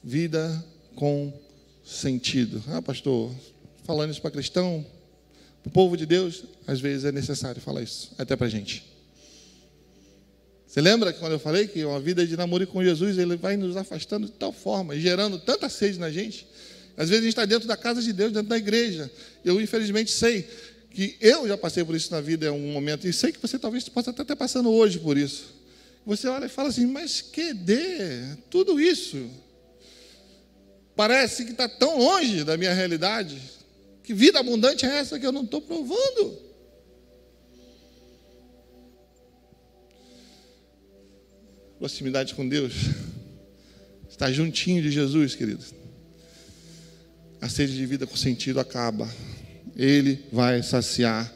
vida com sentido. Ah, pastor, falando isso para cristão, O povo de Deus, às vezes é necessário falar isso, até para a gente. Você lembra que quando eu falei que uma vida de namoro com Jesus, ele vai nos afastando de tal forma, gerando tanta sede na gente. Às vezes a gente está dentro da casa de Deus, dentro da igreja. Eu, infelizmente, sei que eu já passei por isso na vida em um momento, e sei que você talvez possa até estar passando hoje por isso. Você olha e fala assim, mas tudo isso parece que está tão longe da minha realidade. Que vida abundante é essa que eu não estou provando? Proximidade com Deus, estar juntinho de Jesus, querido. A sede de vida com sentido acaba. Ele vai saciar.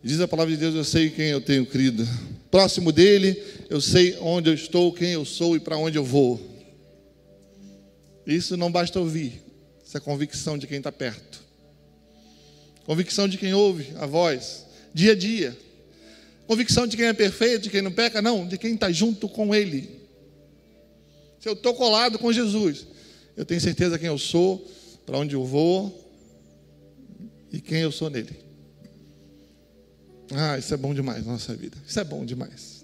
Diz a palavra de Deus, eu sei quem eu tenho crido. Próximo dele, eu sei onde eu estou, quem eu sou e para onde eu vou. Isso não basta ouvir. Isso é convicção de quem está perto. Convicção de quem ouve a voz, dia a dia. Convicção de quem é perfeito, de quem não peca, não, de quem está junto com ele. Se eu estou colado com Jesus, eu tenho certeza quem eu sou, para onde eu vou e quem eu sou nele. Isso é bom demais na nossa vida. Isso é bom demais.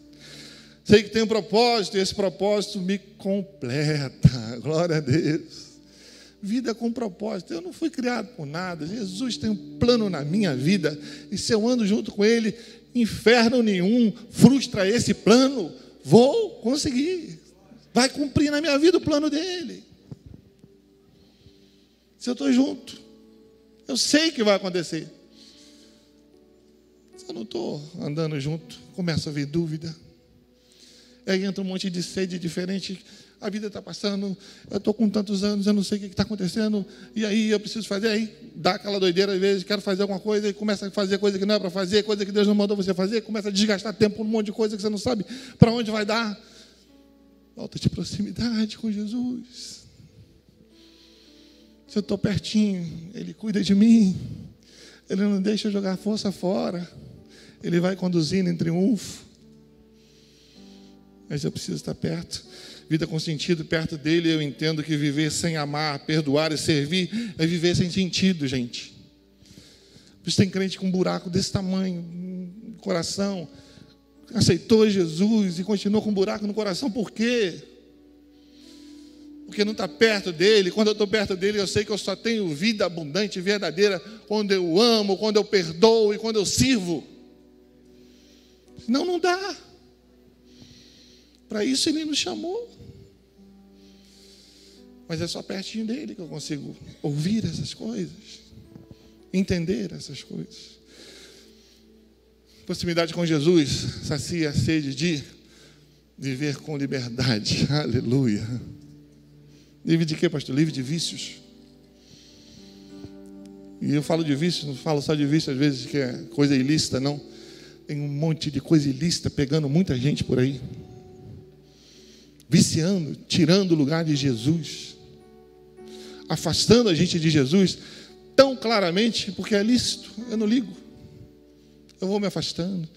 Sei que tem um propósito e esse propósito me completa. Glória a Deus. Vida com propósito. Eu não fui criado por nada. Jesus tem um plano na minha vida e se eu ando junto com ele, inferno nenhum frustra esse plano. Vou conseguir. Vai cumprir na minha vida o plano dele. Se eu estou junto, eu sei que vai acontecer. Se eu não estou andando junto, começa a vir dúvida. Aí entra um monte de sede diferente. A vida está passando, eu estou com tantos anos, eu não sei o que está acontecendo. E aí eu preciso fazer, aí dá aquela doideira, às vezes, quero fazer alguma coisa, e começa a fazer coisa que não é para fazer, coisa que Deus não mandou você fazer, começa a desgastar tempo num monte de coisa que você não sabe para onde vai dar. Falta de proximidade com Jesus. Se eu estou pertinho, Ele cuida de mim. Ele não deixa eu jogar força fora. Ele vai conduzindo em triunfo. Mas eu preciso estar perto. Vida com sentido, perto dele, eu entendo que viver sem amar, perdoar e servir é viver sem sentido, gente. Por isso tem crente com um buraco desse tamanho no coração. Aceitou Jesus e continua com um buraco no coração. Por quê? Porque não está perto dele. Quando eu estou perto dele, eu sei que eu só tenho vida abundante e verdadeira quando eu amo, quando eu perdoo e quando eu sirvo. Senão não dá. Para isso ele nos chamou. Mas é só pertinho dele que eu consigo ouvir essas coisas, entender essas coisas. Proximidade com Jesus sacia a sede de viver com liberdade. Aleluia. Livre de quê, pastor? Livre de vícios. E eu falo de vícios, não falo só de vício às vezes que é coisa ilícita, não. Tem um monte de coisa ilícita pegando muita gente por aí. Viciando, tirando o lugar de Jesus. Afastando a gente de Jesus tão claramente, porque é lícito, eu não ligo. Eu vou me afastando.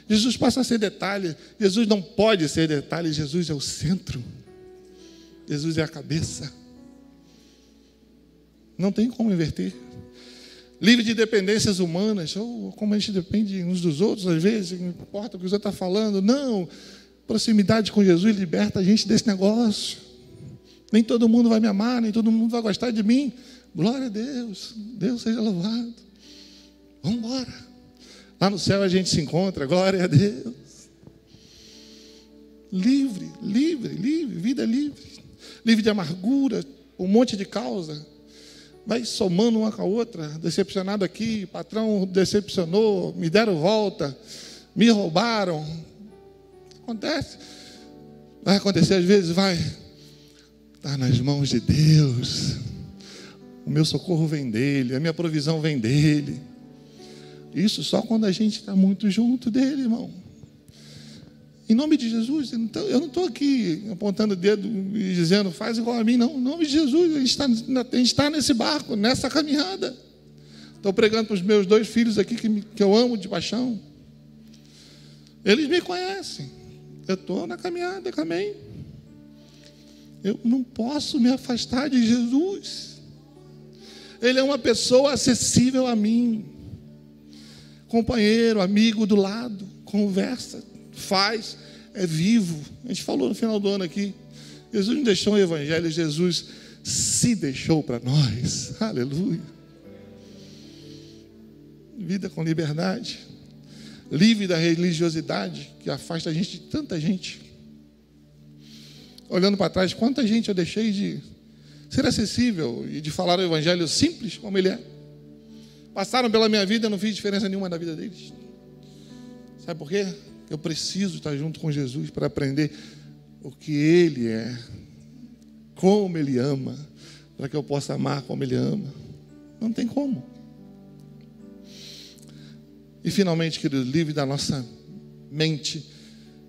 Jesus passa a ser detalhe. Jesus não pode ser detalhe, Jesus é o centro. Jesus é a cabeça. Não tem como inverter. Livre de dependências humanas. Como a gente depende uns dos outros, às vezes, não importa o que o outro está falando. Não. Proximidade com Jesus liberta a gente desse negócio. Nem todo mundo vai me amar, nem todo mundo vai gostar de mim. Glória a Deus. Deus seja louvado. Vamos embora. Lá no céu a gente se encontra. Glória a Deus. Livre, livre, livre. Vida livre. Livre de amargura, um monte de causa. Vai somando uma com a outra. Decepcionado aqui, patrão decepcionou, me deram volta, me roubaram. Acontece. Vai acontecer às vezes, vai. Está nas mãos de Deus. O meu socorro vem dele, a minha provisão vem dele. Isso só quando a gente está muito junto dele, irmão. Em nome de Jesus, eu não estou aqui apontando o dedo e dizendo, faz igual a mim, não. Em nome de Jesus, a gente está nesse barco, nessa caminhada. Estou pregando para os meus 2 filhos aqui que eu amo de paixão. Eles me conhecem. Eu estou na caminhada também. Eu não posso me afastar de Jesus. Ele é uma pessoa acessível a mim. companheiro, amigo do lado, conversa, faz, é vivo. A gente falou no final do ano aqui, Jesus não deixou um evangelho, Jesus se deixou para nós. Aleluia. Vida com liberdade, livre da religiosidade que afasta a gente de tanta gente. Olhando para trás, quanta gente eu deixei de ser acessível e de falar o evangelho simples como ele é. Passaram pela minha vida, eu não fiz diferença nenhuma na vida deles. Sabe por quê? Eu preciso estar junto com Jesus para aprender o que Ele é, como Ele ama, para que eu possa amar como Ele ama. Não tem como. E finalmente, querido, livre da nossa mente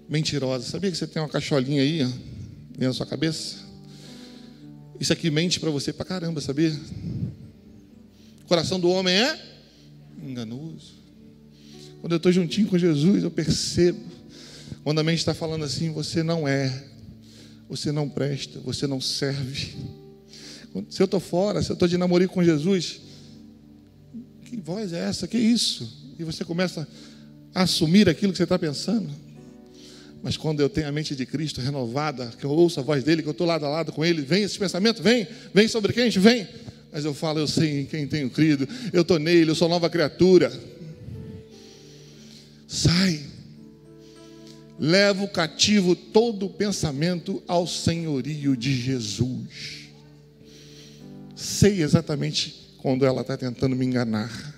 mentirosa. Sabia que você tem uma cacholinha aí, ó, dentro da sua cabeça? Isso aqui mente para você pra caramba, sabia? O coração do homem é enganoso. Quando eu estou juntinho com Jesus, eu percebo. Quando a mente está falando assim, você não é, você não presta, você não serve. Se eu estou fora, se eu estou de namoro com Jesus, que voz é essa? Que isso? E você começa a assumir aquilo que você está pensando. Mas quando eu tenho a mente de Cristo renovada, que eu ouço a voz dele, que eu estou lado a lado com ele, vem esse pensamento, vem sobre quem a gente vem. Mas eu falo, eu sei em quem tenho crido, eu estou nele, eu sou nova criatura. Sai. Levo cativo todo o pensamento ao senhorio de Jesus. Sei exatamente quando ela está tentando me enganar.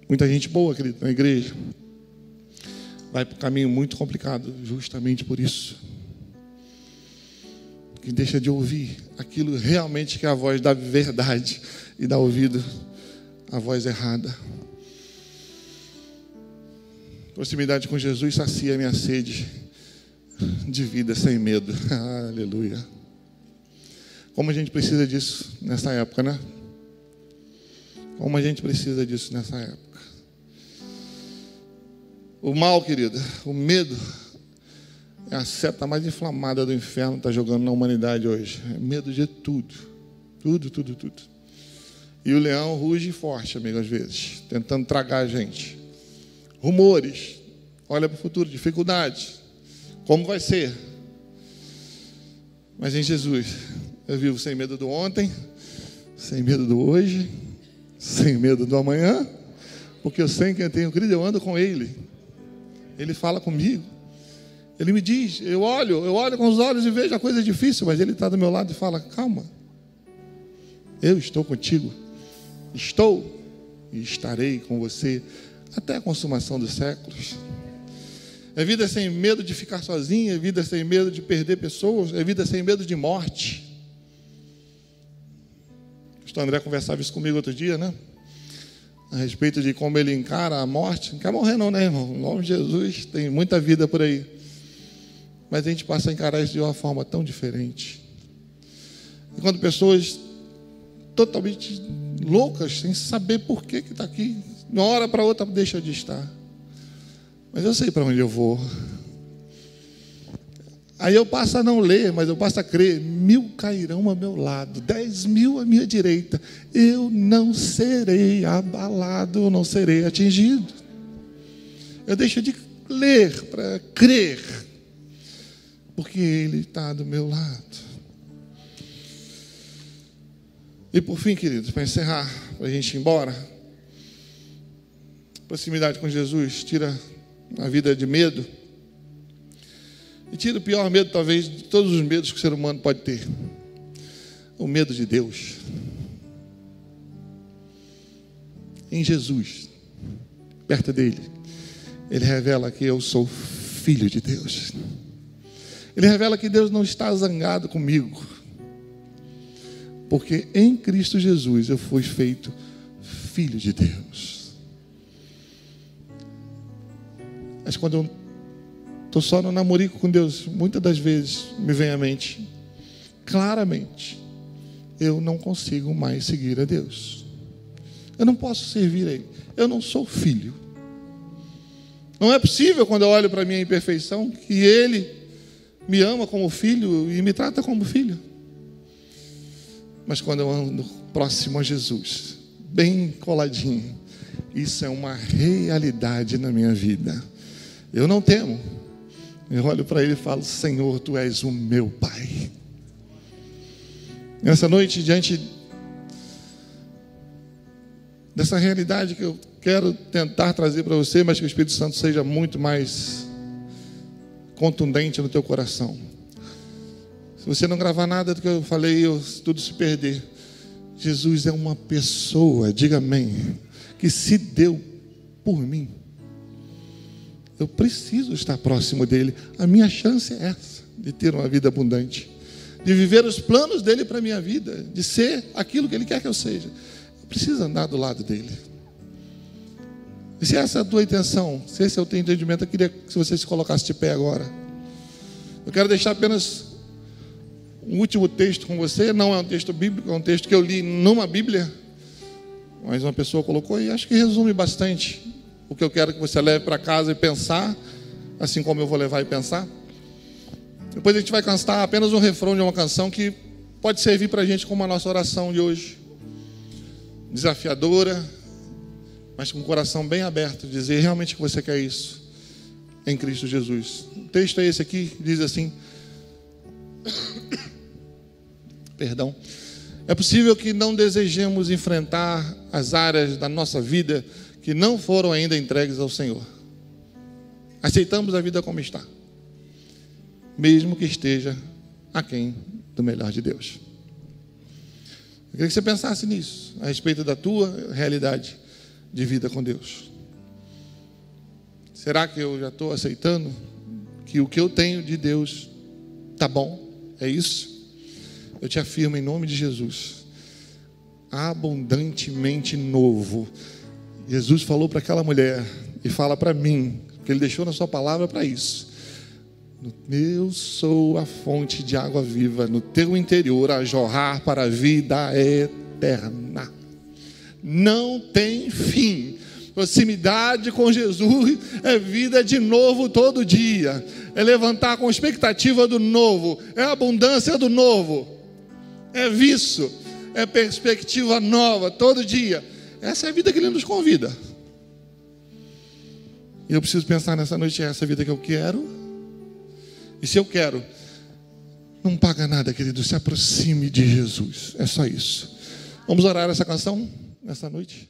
Muita gente boa, querido, na igreja vai para um caminho muito complicado, justamente por isso. Que deixa de ouvir aquilo realmente que é a voz da verdade e dá ouvido à voz errada. Proximidade com Jesus sacia a minha sede de vida sem medo. Aleluia. Como a gente precisa disso nessa época, né? Como a gente precisa disso nessa época. O mal, querida, o medo é a seta mais inflamada do inferno que está jogando na humanidade hoje. É medo de tudo. Tudo. E o leão ruge forte, amigo, às vezes, tentando tragar a gente. Rumores. Olha para o futuro, dificuldades. Como vai ser? Mas em Jesus, eu vivo sem medo do ontem, sem medo do hoje, sem medo do amanhã, porque eu sei em quem eu tenho crido, eu ando com Ele. Ele fala comigo. Ele me diz, eu olho com os olhos e vejo a coisa difícil, mas Ele está do meu lado e fala, calma, eu estou contigo, estou e estarei com você até a consumação dos séculos. É vida sem medo de ficar sozinho, é vida sem medo de perder pessoas, é vida sem medo de morte. O pastor André conversava isso comigo outro dia, né? A respeito de como ele encara a morte. Não quer morrer não, né, irmão? Em nome de Jesus, tem muita vida por aí. Mas a gente passa a encarar isso de uma forma tão diferente. E quando pessoas totalmente loucas, sem saber por que está aqui, de uma hora para outra deixa de estar. Mas eu sei para onde eu vou. Aí eu passo a não ler, mas eu passo a crer. 1000 cairão ao meu lado, 10.000 à minha direita. Eu não serei abalado, eu não serei atingido. Eu deixo de ler para crer, porque Ele está do meu lado. E por fim, queridos, para encerrar, para a gente ir embora, proximidade com Jesus tira a vida de medo. E tira o pior medo, talvez, de todos os medos que o ser humano pode ter. O medo de Deus. Em Jesus, perto dele, Ele revela que eu sou filho de Deus. Ele revela que Deus não está zangado comigo. Porque em Cristo Jesus eu fui feito filho de Deus. Mas quando eu estou só no namorico com Deus, muitas das vezes me vem à mente, claramente, eu não consigo mais seguir a Deus. Eu não posso servir a Ele. Eu não sou filho. Não é possível, quando eu olho para a minha imperfeição, que Ele me ama como filho e me trata como filho. Mas quando eu ando próximo a Jesus, bem coladinho. Isso é uma realidade na minha vida. Eu não temo. Eu olho para ele e falo: Senhor, Tu és o meu Pai. Nessa noite, diante dessa realidade que eu quero tentar trazer para você, mas que o Espírito Santo seja muito mais contundente no teu coração. Se você não gravar nada do que eu falei, tudo se perder. Jesus é uma pessoa, diga amém, que se deu por mim. Eu preciso estar próximo dele. A minha chance é essa, de ter uma vida abundante, de viver os planos dele para a minha vida, de ser aquilo que ele quer que eu seja. Eu preciso andar do lado dele. E se essa é a tua intenção, se esse é o teu entendimento, eu queria que você se colocasse de pé agora. Eu quero deixar apenas um último texto com você. Não é um texto bíblico, é um texto que eu li numa Bíblia, mas uma pessoa colocou e acho que resume bastante o que eu quero que você leve para casa e pensar, assim como eu vou levar e pensar. Depois a gente vai cantar apenas um refrão de uma canção que pode servir para a gente como a nossa oração de hoje. Desafiadora, mas com o coração bem aberto, dizer realmente que você quer isso em Cristo Jesus. O texto é esse aqui, diz assim: perdão. É possível que não desejemos enfrentar as áreas da nossa vida que não foram ainda entregues ao Senhor. Aceitamos a vida como está, mesmo que esteja aquém do melhor de Deus. Eu queria que você pensasse nisso, a respeito da tua realidade de vida com Deus. Será que eu já estou aceitando que o que eu tenho de Deus está bom? É isso? Eu te afirmo em nome de Jesus, abundantemente novo. Jesus falou para aquela mulher e fala para mim, que Ele deixou na sua palavra para isso: eu sou a fonte de água viva no teu interior, a jorrar para a vida eterna. Não tem fim. Proximidade com Jesus é vida de novo todo dia, é levantar com expectativa do novo, é abundância do novo, é vício, é perspectiva nova todo dia. Essa é a vida que Ele nos convida. E eu preciso pensar nessa noite: é essa vida que eu quero? E se eu quero, não paga nada, querido, se aproxime de Jesus. É só isso. Vamos orar essa canção nessa noite?